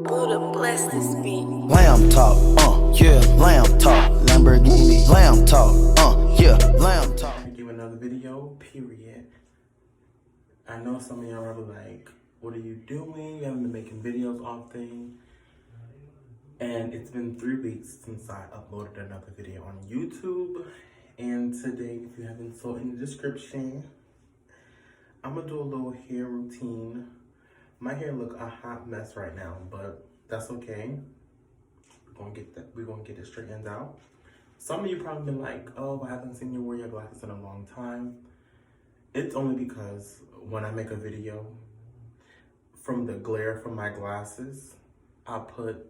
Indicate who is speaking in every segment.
Speaker 1: Buddha bless this beat.
Speaker 2: Lamb talk, yeah, lamb talk, Lamborghini, lamb talk, yeah, lamb talk.
Speaker 3: Thank you another video, period. I know some of y'all are like, what are you doing? You haven't been making videos often. And it's been 3 weeks since I uploaded another video on YouTube. And today, if you haven't saw in the description, I'm gonna do a little hair routine. My hair look a hot mess right now, but that's okay. We're gonna get it straightened out. Some of you probably been like, oh, I haven't seen you wear your glasses in a long time. It's only because when I make a video, from the glare from my glasses, I put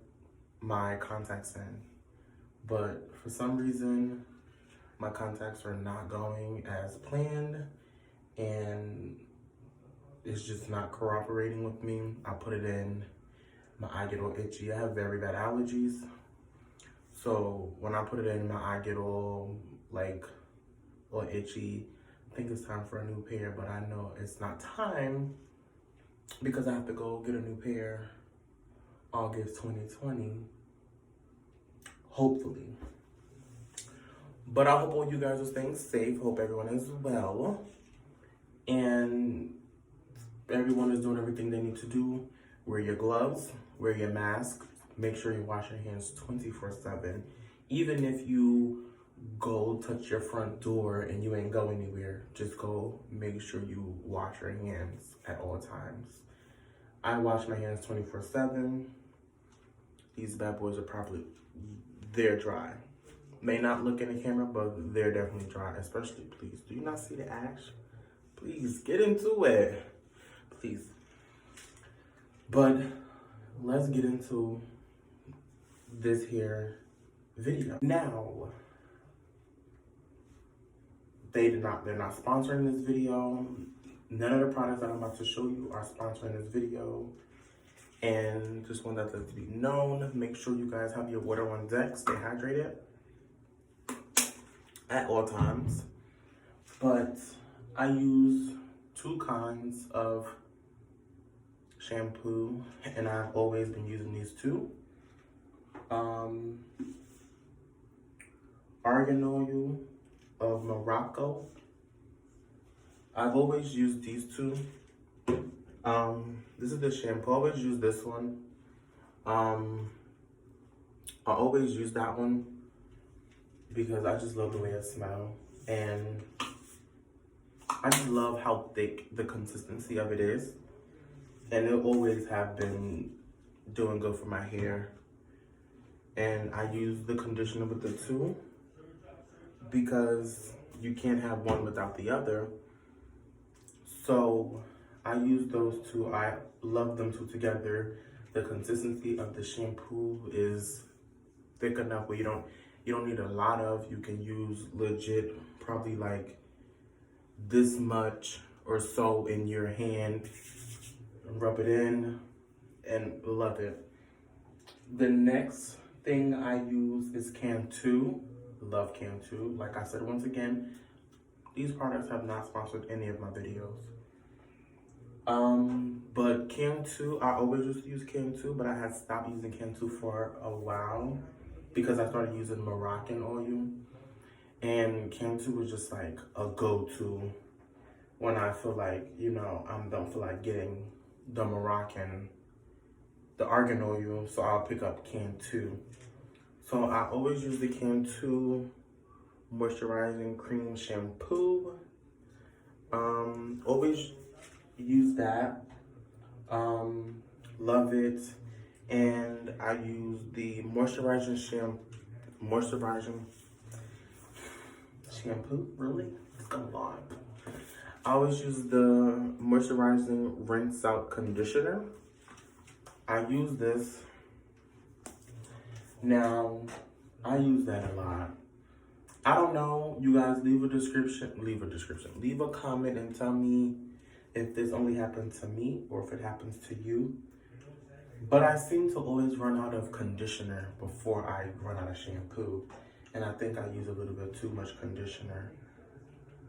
Speaker 3: my contacts in. But for some reason, my contacts are not going as planned and it's just not cooperating with me. I put it in, my eye get all itchy. I have very bad allergies. So when I put it in, my eye get all itchy. I think it's time for a new pair, but I know it's not time because I have to go get a new pair August 2020, hopefully. But I hope all you guys are staying safe. Hope everyone is well. And everyone is doing everything they need to do. Wear your gloves, wear your mask, make sure you wash your hands 24/7. Even if you go touch your front door and you ain't go anywhere, just go make sure you wash your hands at all times. I wash my hands 24/7. These bad boys are they're dry. May not look in the camera, but they're definitely dry. Especially, please, do you not see the ash? Please, get into it. Please. But let's get into this here video. Now, they're not sponsoring this video. None of the products that I'm about to show you are sponsoring this video. And just want that to be known. Make sure you guys have your water on deck. Stay hydrated at all times. But I use 2 kinds of shampoo, and I've always been using these 2. Argan oil of Morocco. I've always used these 2. This is the shampoo. I always use this one. I always use that one because I just love the way it smells. And I just love how thick the consistency of it is. And it always have been doing good for my hair. And I use the conditioner with the 2 because you can't have one without the other. So I use those 2. I love them 2 together. The consistency of the shampoo is thick enough where you don't need a lot of. You can use legit probably like this much or so in your hand. Rub it in and love it. The next thing I use is Can 2. Love Can 2. Like I said, once again, these products have not sponsored any of my videos. But Can 2, I always used to use Can 2, but I had stopped using Can 2 for a while because I started using Moroccan oil. And Can 2 was just like a go-to when I feel like, I don't feel like getting the argan oil, so I'll pick up Can 2. So I always use the Can 2 moisturizing cream shampoo. Always use that. Love it. And I use the moisturizing shampoo, really? It's a lot. I always use the moisturizing rinse out conditioner. I use this. Now, I use that a lot. I don't know, you guys leave a comment and tell me if this only happened to me or if it happens to you. But I seem to always run out of conditioner before I run out of shampoo. And I think I use a little bit too much conditioner.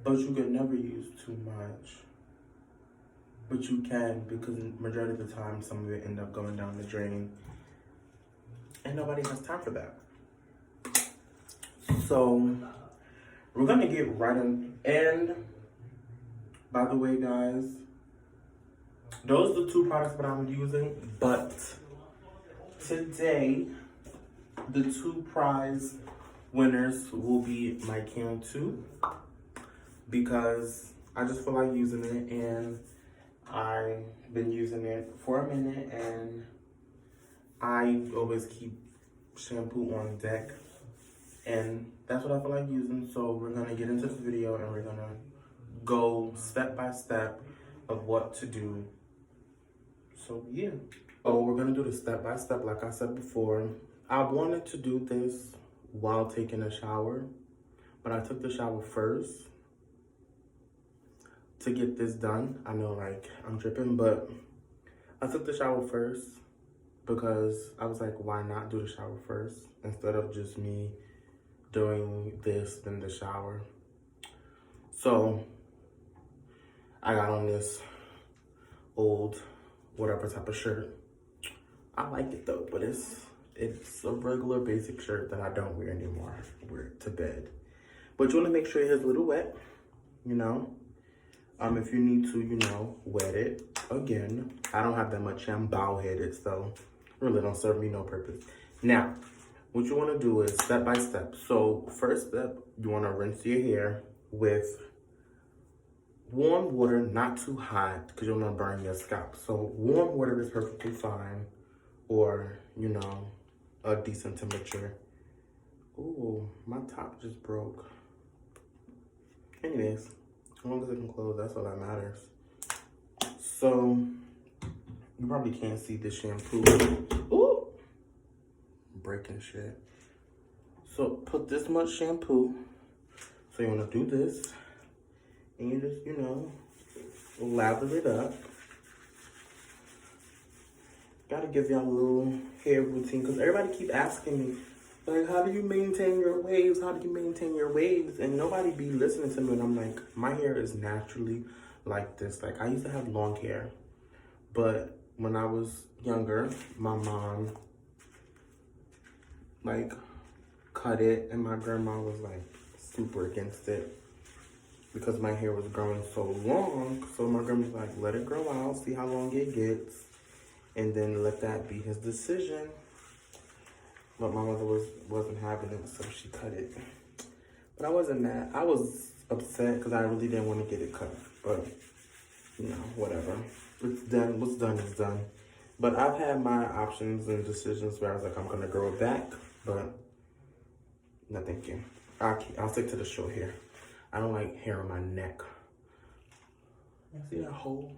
Speaker 3: But you can never use too much. But you can, because majority of the time, some of it end up going down the drain. and nobody has time for that. So we're gonna get right in. And by the way, guys, those are the two products that I'm using. But today, the two prize winners will be my can 2, because I just feel like using it, and I've been using it for a minute, and I always keep shampoo on deck, and that's what I feel like using. So we're gonna get into this video, and we're gonna go step by step of what to do. So yeah. Oh, we're gonna do the step by step like I said before. I wanted to do this while taking a shower, but I took the shower first to get this done. I know, like, I'm dripping, but I took the shower first because I was like, why not do the shower first instead of just me doing this then the shower. So I got on this old whatever type of shirt. I like it though, but it's a regular basic shirt that I don't wear anymore. I wear it to bed. But you want to make sure it is a little wet, you know. If you need to, you know, wet it. Again, I don't have that much. I'm bow-headed, so really don't serve me no purpose. Now, what you want to do is step by step. So first step, you want to rinse your hair with warm water, not too hot, because you're going to burn your scalp. So warm water is perfectly fine, or, you know, a decent temperature. Ooh, my top just broke. Anyways, as long as it can close, that's all that matters. So, you probably can't see the shampoo. Ooh, breaking shit. So, put this much shampoo. So, you want to do this. And you just, you know, lather it up. Gotta give y'all a little hair routine, because everybody keep asking me, like, how do you maintain your waves? How do you maintain your waves? And nobody be listening to me. And I'm like, my hair is naturally like this. Like, I used to have long hair, but when I was younger, my mom, like, cut it, and my grandma was, like, super against it because my hair was growing so long. So my grandma was like, let it grow out, see how long it gets, and then let that be his decision. But my mother wasn't having it, so she cut it. But I wasn't mad. I was upset because I really didn't want to get it cut. But, you know, whatever. It's done. What's done is done. But I've had my options and decisions where I was like, I'm going to grow it back. But, no thank you. I'll stick to the short hair. I don't like hair on my neck. You see that hole?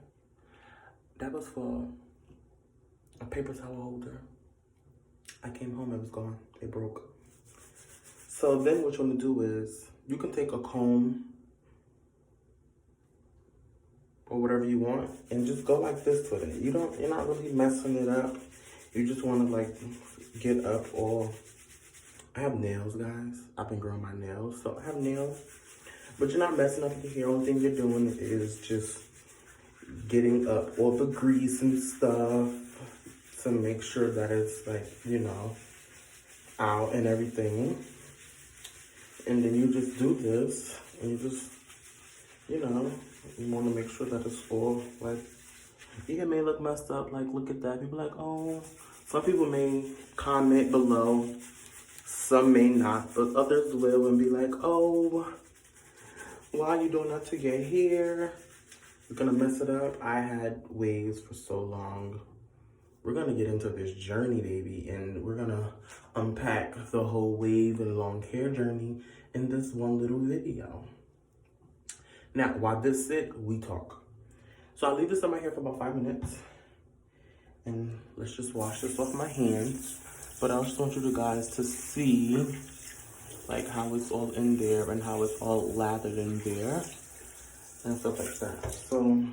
Speaker 3: That was for a paper towel holder. I came home, it was gone. It broke. So then what you want to do is, you can take a comb or whatever you want and just go like this with it. You're not really messing it up. You just want to, like, get up all. I have nails, guys. I've been growing my nails, so I have nails. But you're not messing up your hair. Only thing you're doing is just getting up all the grease and stuff to make sure that it's, like, you know, out and everything. And then you just do this, and you just, you know, you want to make sure that it's all, like, yeah, it may look messed up, like, look at that. People like, oh, some people may comment below, some may not, but others will and be like, oh, why are you doing that to your hair? You're gonna mess it up. I had waves for so long. We're gonna get into this journey, baby, and we're gonna unpack the whole wave and long hair journey in this one little video. Now, while this sit, we talk. So I'll leave this on my hair for about 5 minutes, and let's just wash this off my hands. But I just want you guys to see, like, how it's all in there and how it's all lathered in there and stuff like that. So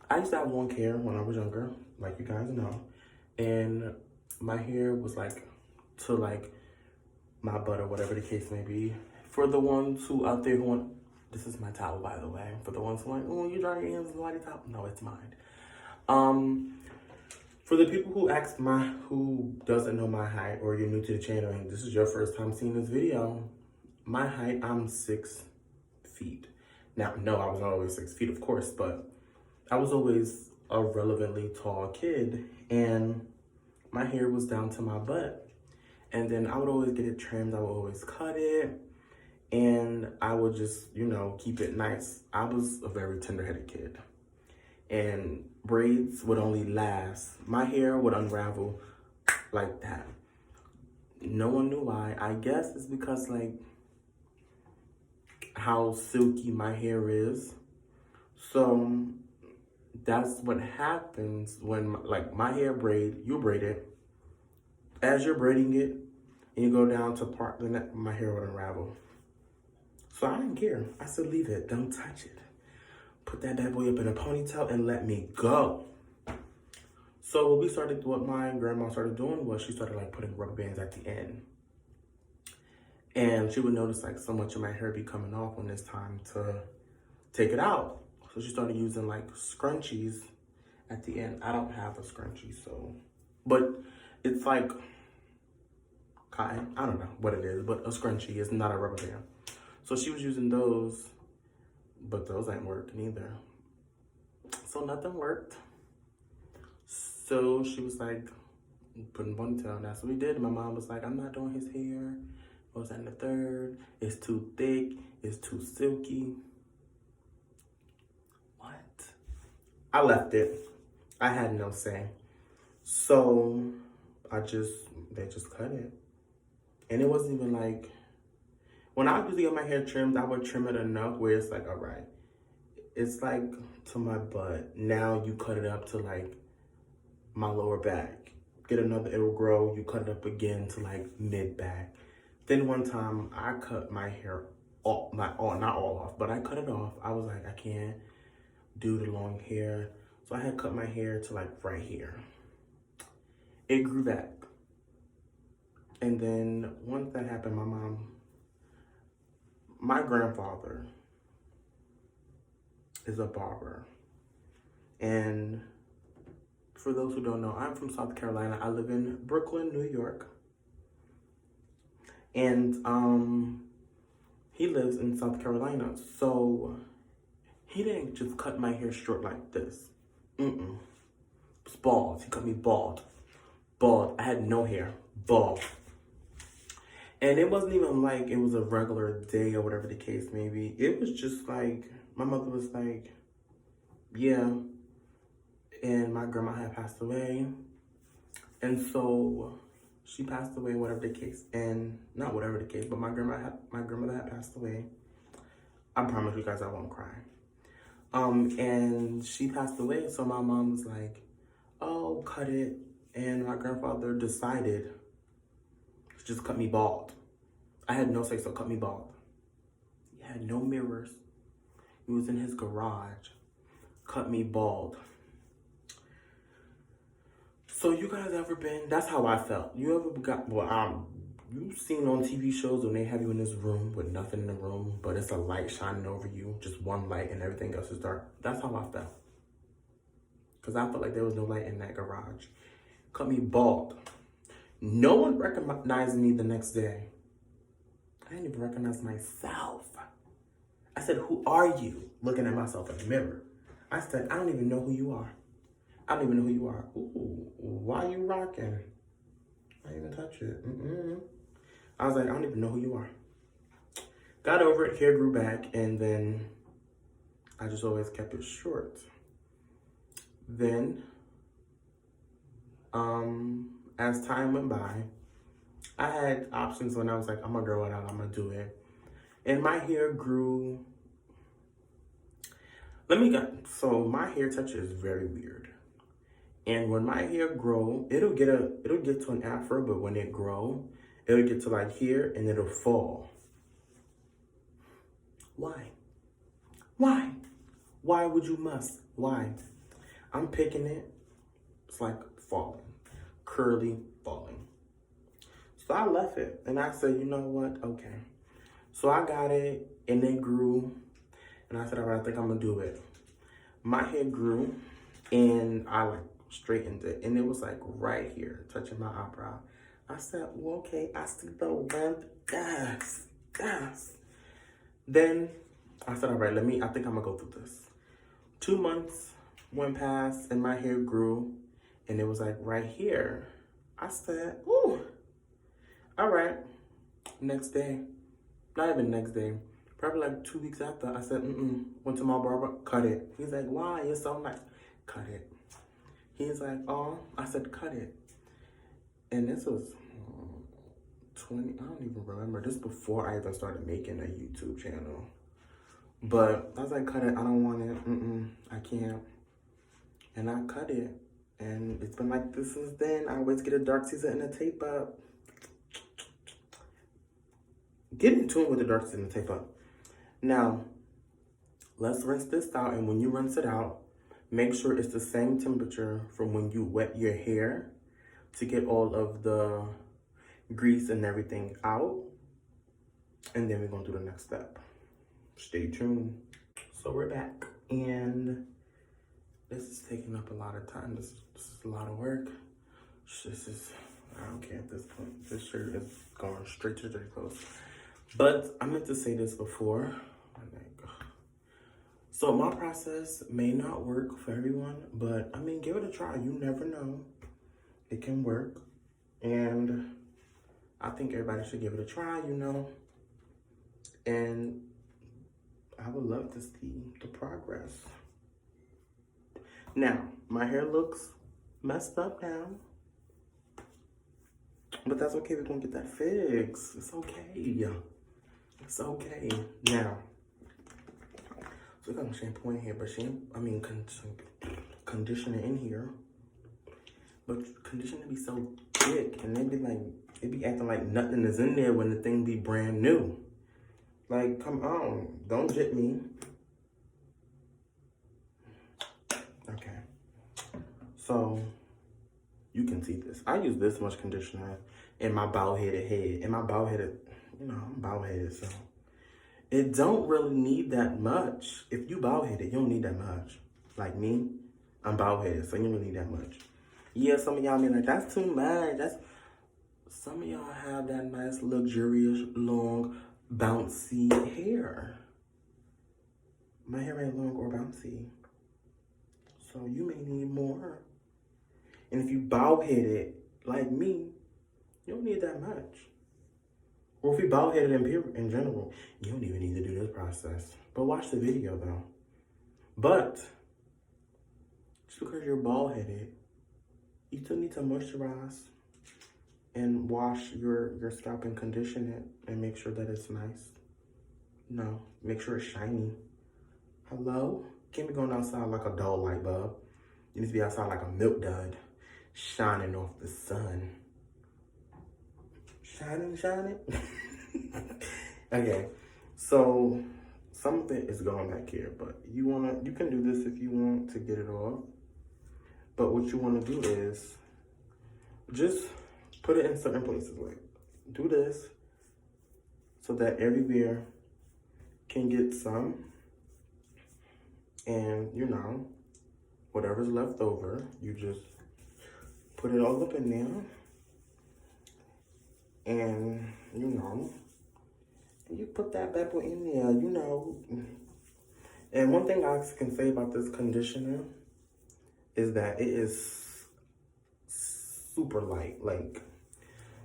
Speaker 3: I used to have long hair when I was younger, like you guys know, and my hair was like to, like, my butt or whatever the case may be. For the ones who out there who want, this is my towel, by the way. For the ones who like, oh, you dry your hands in the whitey towel. No, it's mine. For the people who doesn't know my height, or you're new to the channel and this is your first time seeing this video, my height, I'm 6 feet. Now, no, I was not always 6 feet, of course, but I was always a relevantly tall kid, and my hair was down to my butt. And then I would always get it trimmed, I would always cut it, and I would just, you know, keep it nice. I was a very tender-headed kid, and braids would only last. My hair would unravel like that. No one knew why. I guess it's because, like, how silky my hair is. So that's what happens when, like, my hair you braid it. As you're braiding it, and you go down to part the neck, my hair would unravel. So I didn't care. I said, leave it, don't touch it. Put that bad boy up in a ponytail and let me go. So what my grandma started doing was she started like putting rubber bands at the end. And she would notice like so much of my hair be coming off when it's time to take it out. So she started using like scrunchies at the end. I don't have a scrunchie, so, but it's like cotton. I don't know what it is, but a scrunchie is not a rubber band. So she was using those, but those ain't working either. So nothing worked. So she was like, putting ponytail, and that's what we did. My mom was like, I'm not doing his hair. What was that in the third? It's too thick. It's too silky. What? I left it. I had no say. So they just cut it. And it wasn't even like, when I usually get my hair trimmed, I would trim it enough where it's like, all right, it's like to my butt. Now you cut it up to like my lower back. Get another, it will grow. You cut it up again to like mid back. Then one time I cut my hair off, not all off, but I cut it off. I was like, I can't do the long hair. So I had cut my hair to like right here. It grew back. And then once that happened, my grandfather is a barber. And for those who don't know, I'm from South Carolina. I live in Brooklyn, New York. And he lives in South Carolina. So he didn't just cut my hair short like this. It's bald. He cut me bald. Bald. I had no hair. Bald. And it wasn't even like it was a regular day or whatever the case may be. It was just like, my mother was like, yeah. And my grandma had passed away. And so she passed away, whatever the case. And not whatever the case, but my grandmother had passed away. I promise you guys I won't cry. And she passed away. So my mom was like, oh, cut it. And my grandfather decided to just cut me bald. I had no say, so cut me bald. He had no mirrors. He was in his garage. Cut me bald. So you guys ever been, that's how I felt. You ever got, you've seen on TV shows when they have you in this room with nothing in the room, but it's a light shining over you, just one light and everything else is dark. That's how I felt. Because I felt like there was no light in that garage. Cut me bald. No one recognized me the next day. I didn't even recognize myself. I said, who are you? Looking at myself in the mirror. I said, I don't even know who you are. I don't even know who you are. Ooh, why you rocking? I didn't even touch it. I was like, I don't even know who you are. Got over it, hair grew back, and then I just always kept it short. Then, as time went by, I had options when I was like, I'm gonna grow it out, I'm gonna do it. And my hair grew. So my hair texture is very weird. And when my hair grow, it'll get to an afro, but when it grow, it'll get to like here and it'll fall. Why? Why? Why would you must? Why? I'm picking it. It's like falling. Curly falling. So I left it and I said, you know what? Okay. So I got it and it grew. And I said, all right, I think I'm gonna do it. My hair grew and I like straightened it, and it was like right here, touching my eyebrow. I said, well, okay, I see the length. Yes. Then I said, all right, I think I'm gonna go through this. 2 months went past and my hair grew and it was like right here. I said, ooh, all right. Next day, not even next day, probably like 2 weeks after, I said, went to my barber, cut it. He's like, why? It's so nice. Cut it. He's like, oh, I said, cut it. And this was 20, I don't even remember. This before I even started making a YouTube channel. But I was like, cut it, I don't want it, I can't. And I cut it. And it's been like this since then. I always get a dark season and a tape up. Get in tune with the dark season and tape up. Now, let's rinse this out. And when you rinse it out, make sure it's the same temperature from when you wet your hair to get all of the grease and everything out. And then we're gonna do the next step. Stay tuned. So we're back, and this is taking up a lot of time. This is a lot of work. I don't care at this point. This shirt is going straight to dirty clothes. But I meant to say this before. So my process may not work for everyone, but I mean, give it a try. You never know. It can work. And I think everybody should give it a try, you know. And I would love to see the progress. Now, my hair looks messed up now. But that's okay, we're gonna get that fixed. It's okay. It's okay. Now, so we got shampoo in here, but conditioner in here. But conditioner be so thick, and it be acting like nothing is in there when the thing be brand new. Like, come on, don't jit me. Okay. So, you can see this. I use this much conditioner in my bald-headed head. I'm bald-headed, so. It don't really need that much. If you bald-headed, you don't need that much. Like me, I'm bald-headed, so you don't need that much. Yeah, some of y'all be like, that's too much. Some of y'all have that nice, luxurious, long, bouncy hair. My hair ain't long or bouncy. So you may need more. And if you bald-headed like me, you don't need that much. Or if you bald-headed in general, you don't even need to do this process. But watch the video though. But just because you're bald-headed, you still need to moisturize and wash your scalp and condition it and make sure that it's nice. No, make sure it's shiny. Hello? Can't be going outside like a dull light bulb. You need to be outside like a milk dud, shining off the sun. Shining. Okay, so some of it is going back here, but you can do this if you want to get it off. But what you want to do is just put it in certain places. Like, do this so that everywhere can get some. And, whatever's left over, you just put it all up in there. And, you put that pepper in there, And one thing I can say about this conditioner is that it is super light. Like,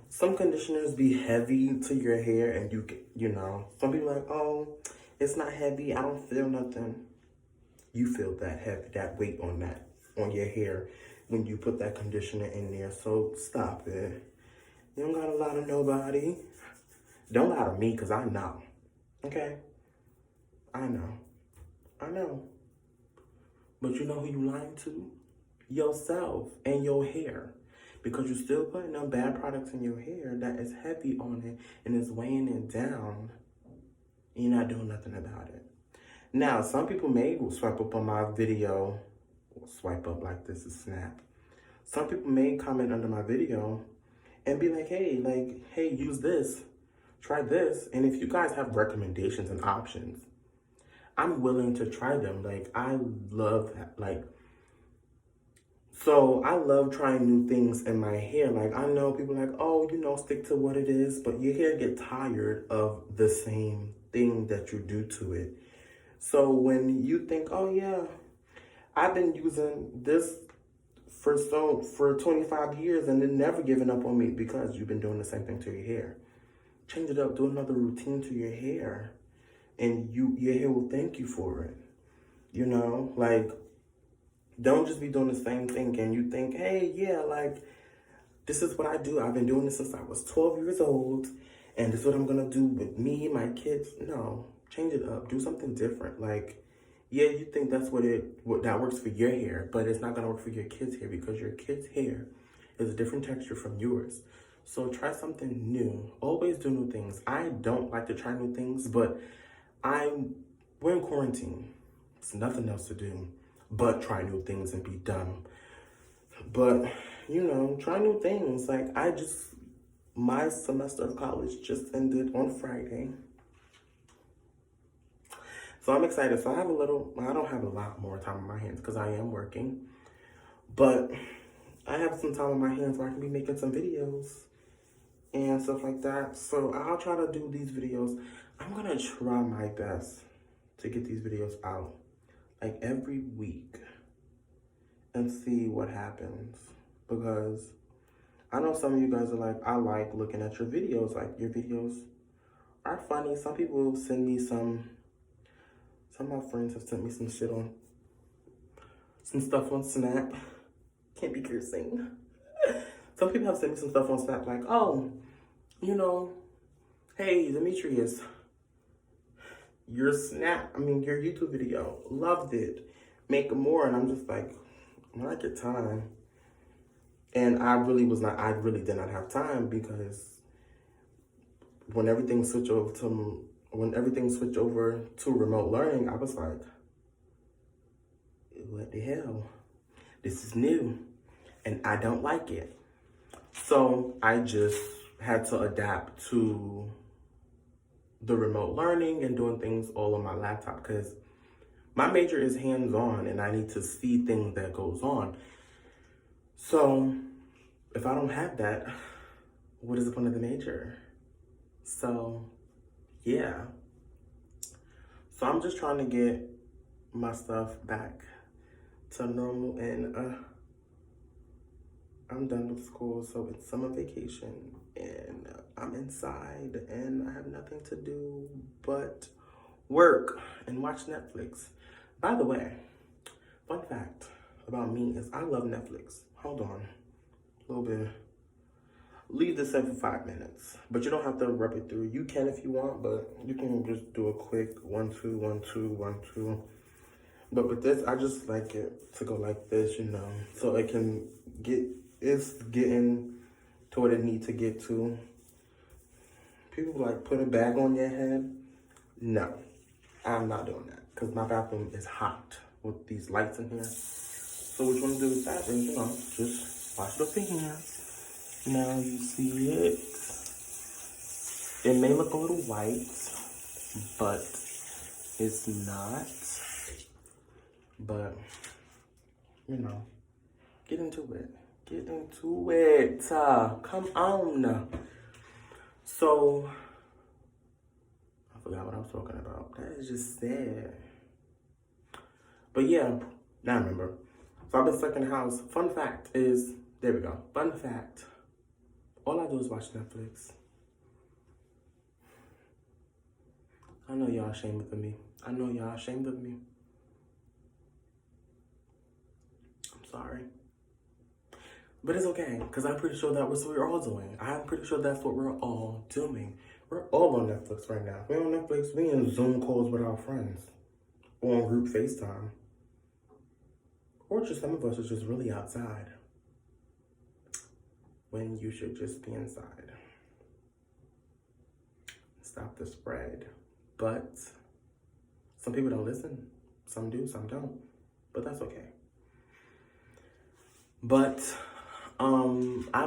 Speaker 3: some conditioners be heavy to your hair, and some people are like, oh, it's not heavy, I don't feel nothing. You feel that heavy, that weight on your hair when you put that conditioner in there. So stop it. You don't gotta lie to nobody. Don't lie to me, because I know. Okay? I know. But you know who you lying to? Yourself and your hair. Because you're still putting them bad products in your hair that is heavy on it and is weighing it down. And you're not doing nothing about it. Now, some people may swipe up on my video. Swipe up like this is Snap. Some people may comment under my video and be like, hey, use this. Try this. And if you guys have recommendations and options, I'm willing to try them. Like, I love, So I love trying new things in my hair. Like, I know people are like, oh, you know, stick to what it is, but your hair get tired of the same thing that you do to it. So when you think, oh yeah, I've been using this for 25 years and then never giving up on me, because you've been doing the same thing to your hair. Change it up, do another routine to your hair, and your hair will thank you for it. You know, like, don't just be doing the same thing and you think, hey, yeah, like, this is what I do. I've been doing this since I was 12 years old, and this is what I'm gonna do with me, my kids. No, change it up. Do something different. Like, yeah, you think that's what that works for your hair, but it's not gonna work for your kids' hair, because your kids' hair is a different texture from yours. So try something new. Always do new things. I don't like to try new things, but we're in quarantine. It's nothing else to do but try new things and be dumb. But, you know, try new things. Like, my semester of college just ended on Friday. So I'm excited. So I don't have a lot more time on my hands because I am working. But I have some time on my hands where I can be making some videos and stuff like that. So I'll try to do these videos. I'm going to try my best to get these videos out, like, every week, and see what happens. Because I know some of you guys are like, I like looking at your videos. Like, your videos are funny. Some people send me some of my friends have sent me some stuff on Snap. Can't be cursing. Some people have sent me some stuff on Snap like, oh, you know, hey, Demetrius, your YouTube video, loved it. Make more. And I'm just like, when I get time. And I really did not have time, because when everything switched over to remote learning, I was like, what the hell? This is new and I don't like it. So I just had to adapt to the remote learning and doing things all on my laptop, because my major is hands-on and I need to see things that goes on. So if I don't have that, what is the point of the major? So yeah. So I'm just trying to get my stuff back to normal, and I'm done with school, so it's summer vacation and I'm inside and I have nothing to do but work and watch Netflix. By the way, fun fact about me is I love Netflix. Hold on, a little bit. Leave this in for 5 minutes, but you don't have to rub it through. You can if you want, but you can just do a quick 1, 2, 1, 2, 1, 2. But with this, I just like it to go like this, you know, so it can it's getting to what it needs to get to. People like put a bag on your head. No, I'm not doing that, because my bathroom is hot with these lights in here. So what you want to do with that is, you know, just wash it up your hands. Now you see it. It may look a little white, but it's not. But, you know, get into it. Get into it. Come on. So, I forgot what I was talking about. That is just sad. But yeah, now I remember. So I've been stuck in the house. Fun fact is, there we go. Fun fact. All I do is watch Netflix. I know y'all ashamed of me. I know y'all ashamed of me. I'm sorry. But it's okay, because I'm pretty sure that's what we're all doing. I'm pretty sure that's what we're all doing. We're all on Netflix right now. We're on Netflix. We're in Zoom calls with our friends. Or on group FaceTime. Or just some of us are just really outside, when you should just be inside. Stop the spread. But some people don't listen. Some do, some don't. But that's okay. But I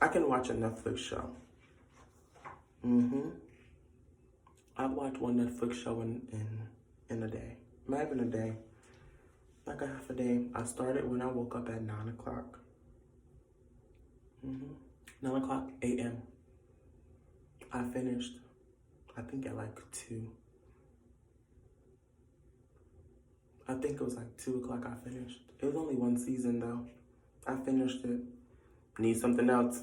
Speaker 3: can watch a Netflix show. I've watched one Netflix show in a day. Not even a day. like a half a day. I started when I woke up at 9 o'clock. 9 o'clock a.m. I finished, I think at like 2. I think it was like 2 o'clock I finished. It was only one season though. I finished it. Need something else.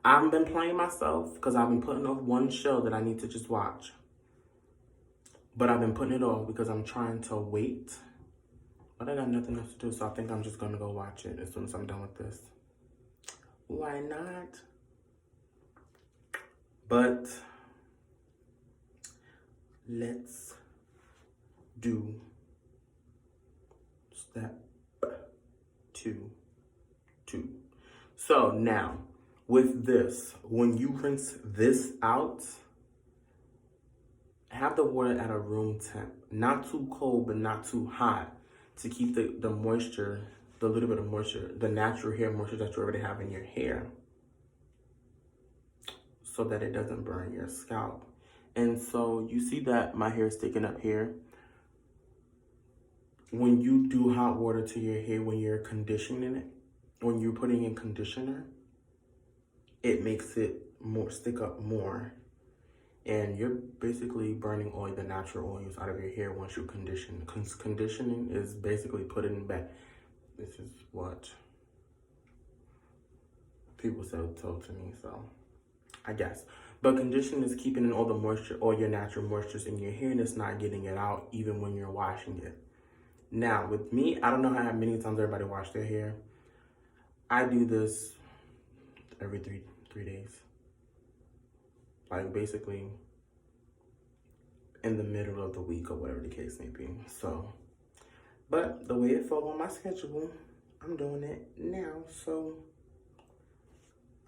Speaker 3: I haven't been playing myself because I've been putting off one show that I need to just watch. But I've been putting it off because I'm trying to wait. But I got nothing else to do, so I think I'm just gonna go watch it as soon as I'm done with this. Why not? But let's do step 2. So now, with this, when you rinse this out, have the water at a room temp. Not too cold, but not too hot, to keep the moisture, the little bit of moisture, the natural hair moisture that you already have in your hair, so that it doesn't burn your scalp. And so you see that my hair is sticking up here. When you do hot water to your hair, when you're conditioning it, when you're putting in conditioner, it makes it more stick up more. And you're basically burning all the natural oils out of your hair once you condition. Conditioning is basically putting back. This is what people told to me, so I guess. But conditioning is keeping in all the moisture, all your natural moistures in your hair, and it's not getting it out even when you're washing it. Now, with me, I don't know how many times everybody wash their hair. I do this every three days. Like basically in the middle of the week or whatever the case may be. So, but the way it fell on my schedule, I'm doing it now. So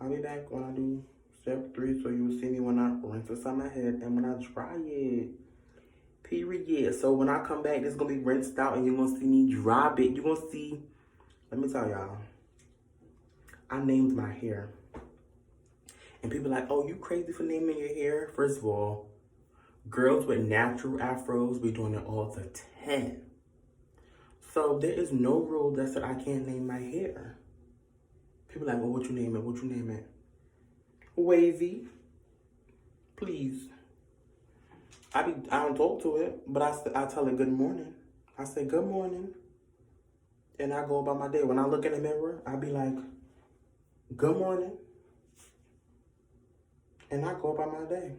Speaker 3: I'll be back when I do step 3. So you'll see me when I rinse this on my head and when I dry it. Period. So when I come back, it's gonna be rinsed out and you're gonna see me drop it. You're gonna see, let me tell y'all, I named my hair. And people are like, oh, you crazy for naming your hair? First of all, girls with natural afros be doing it all the time. So there is no rule that said I can't name my hair. People are like, well, what you name it? What you name it? Wavy. Please. I don't talk to it, but I tell it good morning. I say good morning. And I go about my day. When I look in the mirror, I be like, good morning. And I go about my day.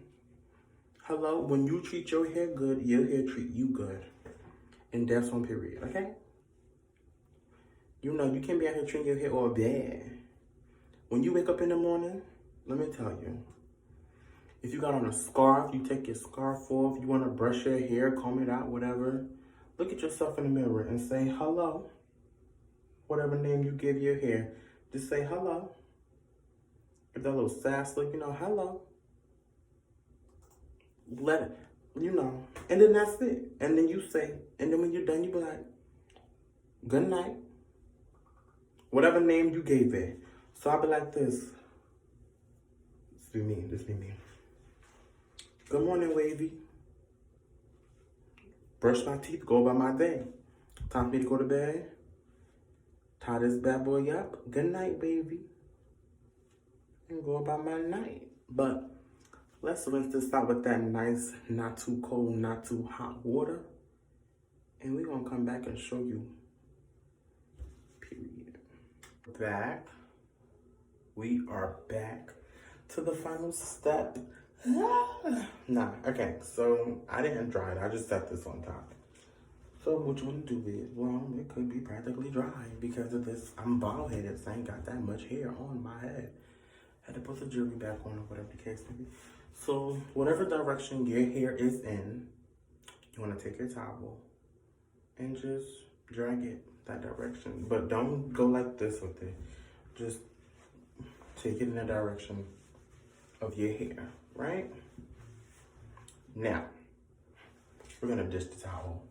Speaker 3: Hello, when you treat your hair good, your hair treat you good. And that's on period, okay? You know, you can't be out here treating your hair all bad. When you wake up in the morning, let me tell you, if you got on a scarf, you take your scarf off, you want to brush your hair, comb it out, whatever, look at yourself in the mirror and say hello. Whatever name you give your hair, just say hello. Give that little sass look, you know, hello. Let it, you know, and then that's it. And then you say, and then when you're done, you be like, good night. Whatever name you gave it. So I'll be like this. This be me. Good morning, Wavy. Brush my teeth, go about my day. Time for me to go to bed. Tie this bad boy up. Good night, baby. And go about my night. But let's rinse this out with that nice, not too cold, not too hot water. And we're going to come back and show you. Period. Back. We are back to the final step. Nah, okay. So I didn't dry it. I just set this on top. So what you want to do is, well, it could be practically dry because of this. I'm bald headed, so I ain't got that much hair on my head. Had to put the jewelry back on or whatever the case may be. So whatever direction your hair is in, you want to take your towel and just drag it that direction. But don't go like this with it. Just take it in the direction of your hair, right? Now, we're going to dish the towel.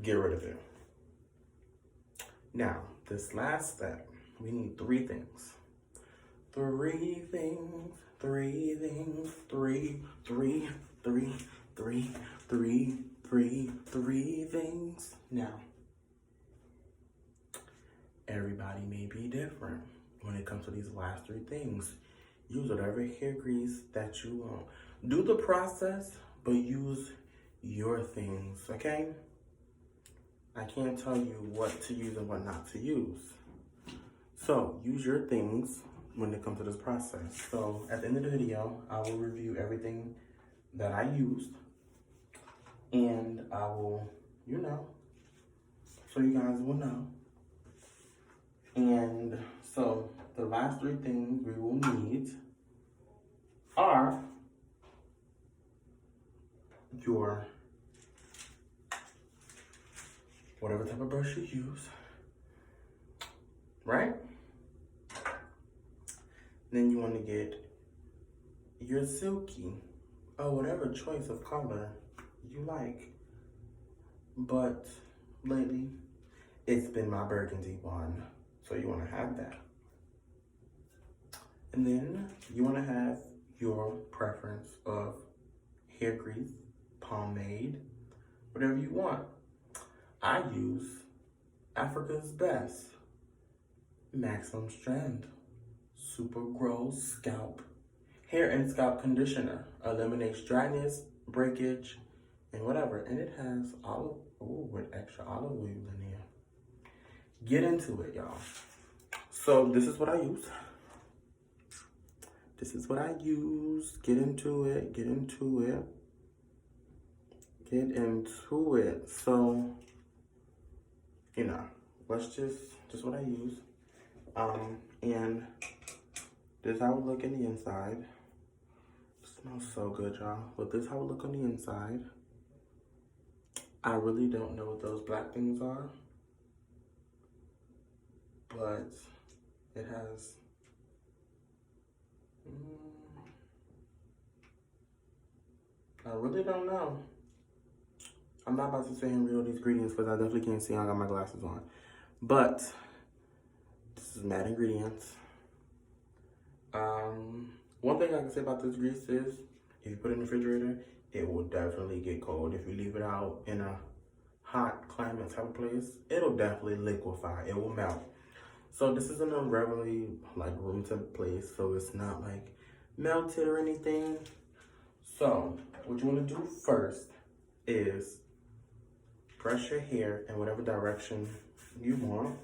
Speaker 3: Get rid of it. Now, this last step, we need 3 things. 3 things. Now, everybody may be different when it comes to these last three things. Use whatever hair grease that you want. Do the process, but use your things, okay? I can't tell you what to use and what not to use. So use your things when it comes to this process. So at the end of the video, I will review everything that I used, and I will, so you guys will know. And so the last three things we will need are your whatever type of brush you use, right? Then you want to get your silky, or whatever choice of color you like. But lately, it's been my burgundy one, so you want to have that. And then you want to have your preference of hair grease, pomade, whatever you want. I use Africa's Best Maximum Strength Super Grow Scalp Hair and Scalp Conditioner. Eliminates dryness, breakage, and whatever. And it has with extra olive oil in there. Get into it, y'all. So this is what I use. This is what I use. Get into it. Get into it. Get into it. So, let's just what I use. And this is how it look in the inside. It smells so good, y'all. But this is how it look on the inside. I really don't know what those black things are, but it has I really don't know. I'm not about to say and read all these ingredients because I definitely can't see. I got my glasses on. But this is matte ingredients. One thing I can say about this grease is, if you put it in the refrigerator, it will definitely get cold. If you leave it out in a hot climate type of place, it'll definitely liquefy. It will melt. So this is in a regularly room temp place, so it's not melted or anything. So what you want to do first is brush your hair in whatever direction you want.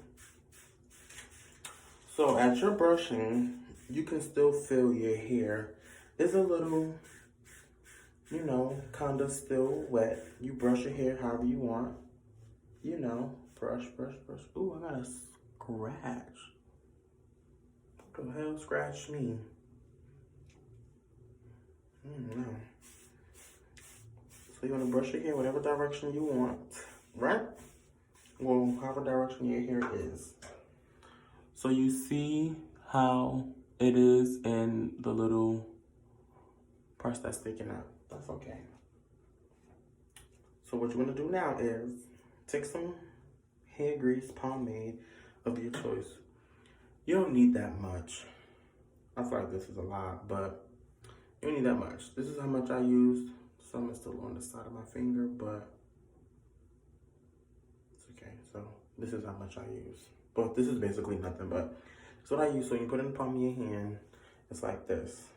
Speaker 3: So as you're brushing, you can still feel your hair is a little, kind of still wet. You brush your hair however you want. Brush, brush, brush. Ooh, I got a scratch. What the hell scratched me? No. So you want to brush your hair whatever direction you want, right? Well, however direction your hair is. So you see how it is in the little parts that's sticking out. That's okay. So what you want to do now is take some hair grease, pomade of your choice. You don't need that much. I feel like this is a lot, but you don't need that much. This is how much I used. Some is still on the side of my finger, but it's okay. So this is how much I use. But this is basically nothing, but it's what I use. So you put it in the palm of your hand. It's like this.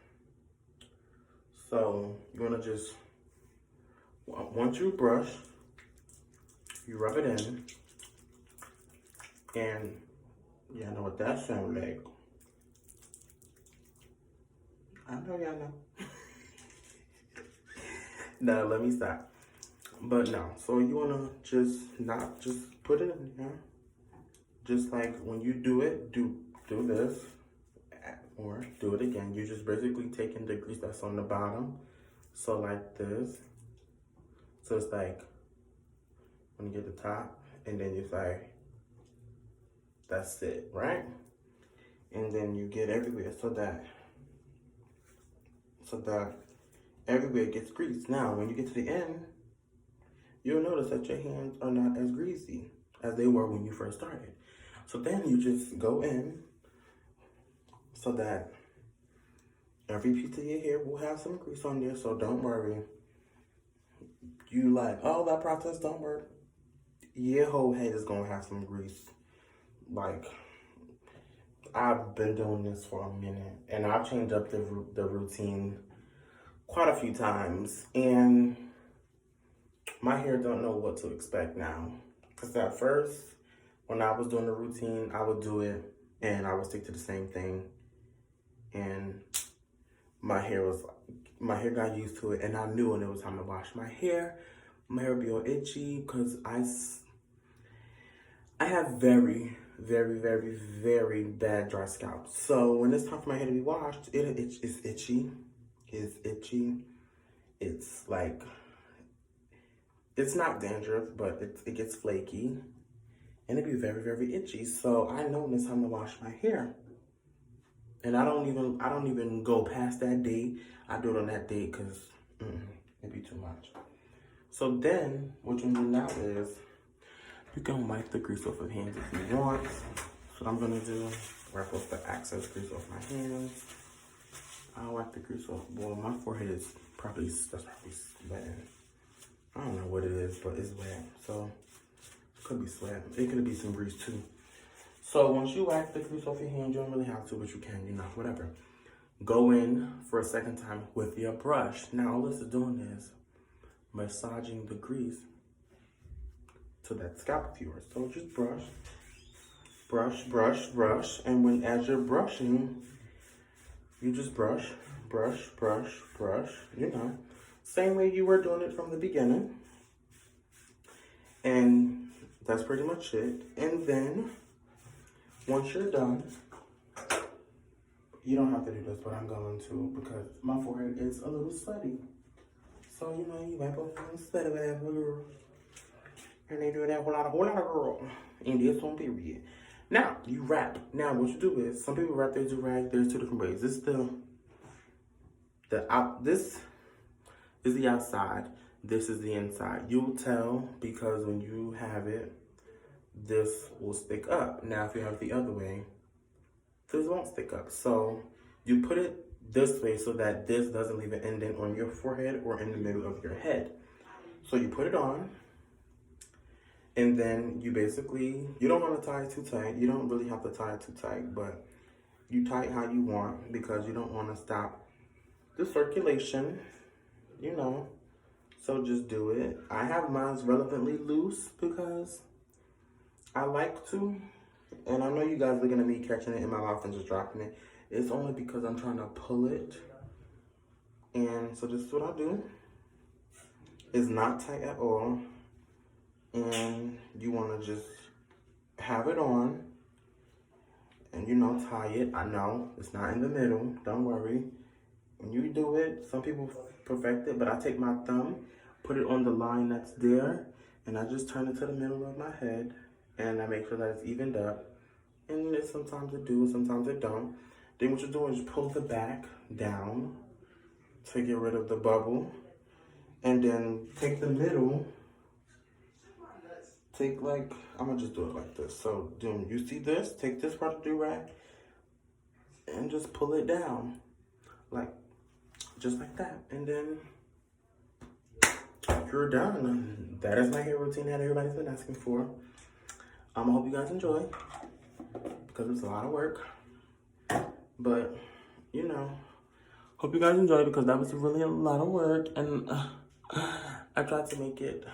Speaker 3: So you want to just, once you brush, you rub it in. And y'all know what that sounds like. I know y'all know. No, let me stop. But no, so you wanna not just put it in there. Just like when you do it, do this, or do it again. You just basically taking the grease that's on the bottom. So like this. So it's like, when you get the top, and then you say, that's it, right? And then you get everywhere so that everywhere gets greased. Now, when you get to the end, you'll notice that your hands are not as greasy as they were when you first started. So then you just go in so that every piece of your hair will have some grease on there, so don't worry. You that process don't work. Your whole head is gonna have some grease. Like, I've been doing this for a minute, and I've changed up the routine quite a few times, and my hair don't know what to expect now. Because at first, when I was doing the routine, I would do it, and I would stick to the same thing, and my hair got used to it, and I knew when it was time to wash my hair would be all itchy, because I have very, very, very, very bad dry scalp. So when it's time for my hair to be washed, it's itchy. It's itchy. It's like, it's not dandruff, but it gets flaky. And it be very, very itchy. So I know when it's time to wash my hair. And I don't even go past that date. I do it on that date because it'd be too much. So then, what you do now is, you can wipe the grease off of hands if you want. That's what I'm gonna do. Wipe off the excess grease off my hands. I'll wipe the grease off. Well, my forehead is probably wet. I don't know what it is, but it's wet. So, it could be sweat. It could be some grease too. So, once you wipe the grease off your hand, you don't really have to, but you can, whatever. Go in for a second time with your brush. Now, all this is doing is massaging the grease to that scalp of yours. So just brush, brush, brush, brush. And as you're brushing, you just brush, brush, brush, brush, same way you were doing it from the beginning. And that's pretty much it. And then once you're done, you don't have to do this, but I'm going to, because my forehead is a little sweaty. So, you wipe off the sweat of that girl. And they do that whole lot of girl. And this one period. Now, you wrap. Now, what you do is, some people wrap their do-rag. There's two different ways. This is this is the outside. This is the inside. You'll tell because when you have it, this will stick up. Now, if you have it the other way, this won't stick up. So, you put it this way so that this doesn't leave an indent on your forehead or in the middle of your head. So, you put it on. And then you don't want to tie it too tight. You don't really have to tie it too tight, but you tie it how you want because you don't want to stop the circulation, So just do it. I have mine relevantly loose because I like to. And I know you guys are going to be catching it in my mouth and just dropping it. It's only because I'm trying to pull it. And so this is what I do. It's not tight at all. And you want to just have it on and, tie it. I know it's not in the middle. Don't worry. When you do it, some people perfect it, but I take my thumb, put it on the line that's there, and I just turn it to the middle of my head, and I make sure that it's evened up. And sometimes it do, sometimes it don't. Then what you're doing is pull the back down to get rid of the bubble, and then take the middle. I'm gonna just do it like this. So, you see this? Take this part of the do-rag and just pull it down. Just like that. And then, you're done. That is my hair routine that everybody's been asking for. I hope you guys enjoy, because it's a lot of work. But, hope you guys enjoy, because that was really a lot of work. And I tried to make it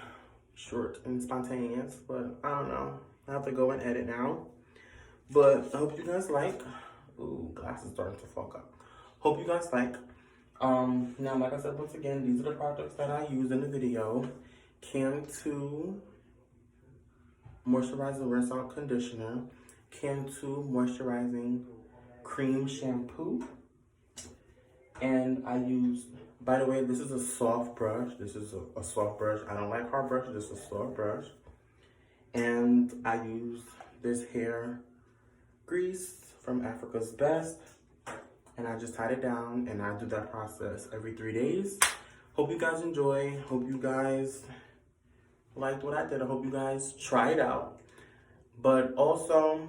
Speaker 3: short and spontaneous, but I don't know. I have to go and edit now. But I hope you guys like. Ooh, glasses starting to fog up. Hope you guys like. Now, like I said, once again, these are the products that I use in the video. Cam 2 Moisturizer Rinse Out Conditioner. Cam 2 Moisturizing Cream Shampoo. And I use, by the way, this is a soft brush. This is a soft brush. I don't like hard brushes. This is a soft brush. And I use this hair grease from Africa's Best. And I just tied it down, and I do that process every 3 days. Hope you guys enjoy. Hope you guys liked what I did. I hope you guys try it out. But also,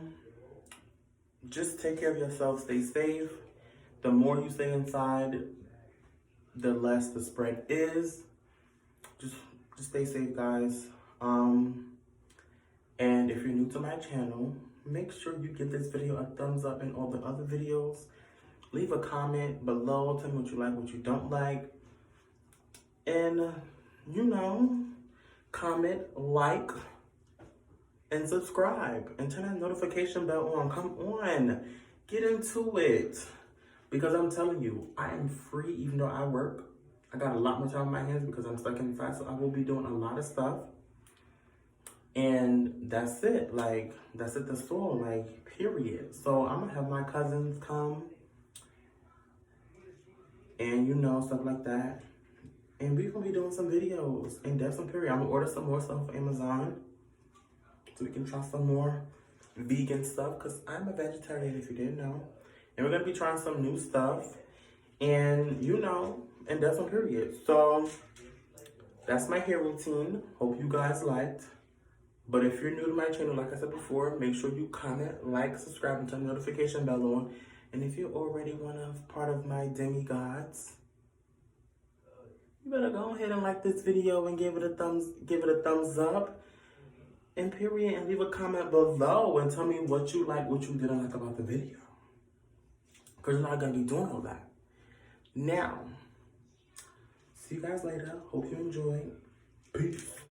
Speaker 3: just take care of yourself. Stay safe. The more you stay inside, the less the spread is. Just stay safe, guys. And if you're new to my channel, make sure you give this video a thumbs up and all the other videos. Leave a comment below. Tell me what you like, what you don't like. And, you know, comment, like, and subscribe. And turn that notification bell on. Come on. Get into it. Because I'm telling you, I am free even though I work. I got a lot more time on my hands because I'm stuck inside. So I will be doing a lot of stuff. And that's it. Like, that's it, that's all. Like, period. So I'm going to have my cousins come. And, you know, stuff like that. And we're going to be doing some videos. And that's some period. I'm going to order some more stuff from Amazon. So we can try some more vegan stuff. Because I'm a vegetarian, if you didn't know. And we're going to be trying some new stuff. And, you know, and that's some period. So, that's my hair routine. Hope you guys liked. But if you're new to my channel, like I said before, make sure you comment, like, subscribe, and turn the notification bell on. And if you're already part of my demigods, you better go ahead and like this video and give it a thumbs up. And period, and leave a comment below and tell me what you like, what you didn't like about the video. Because you're not gonna be doing all that. Now, see you guys later. Hope you enjoyed. Peace.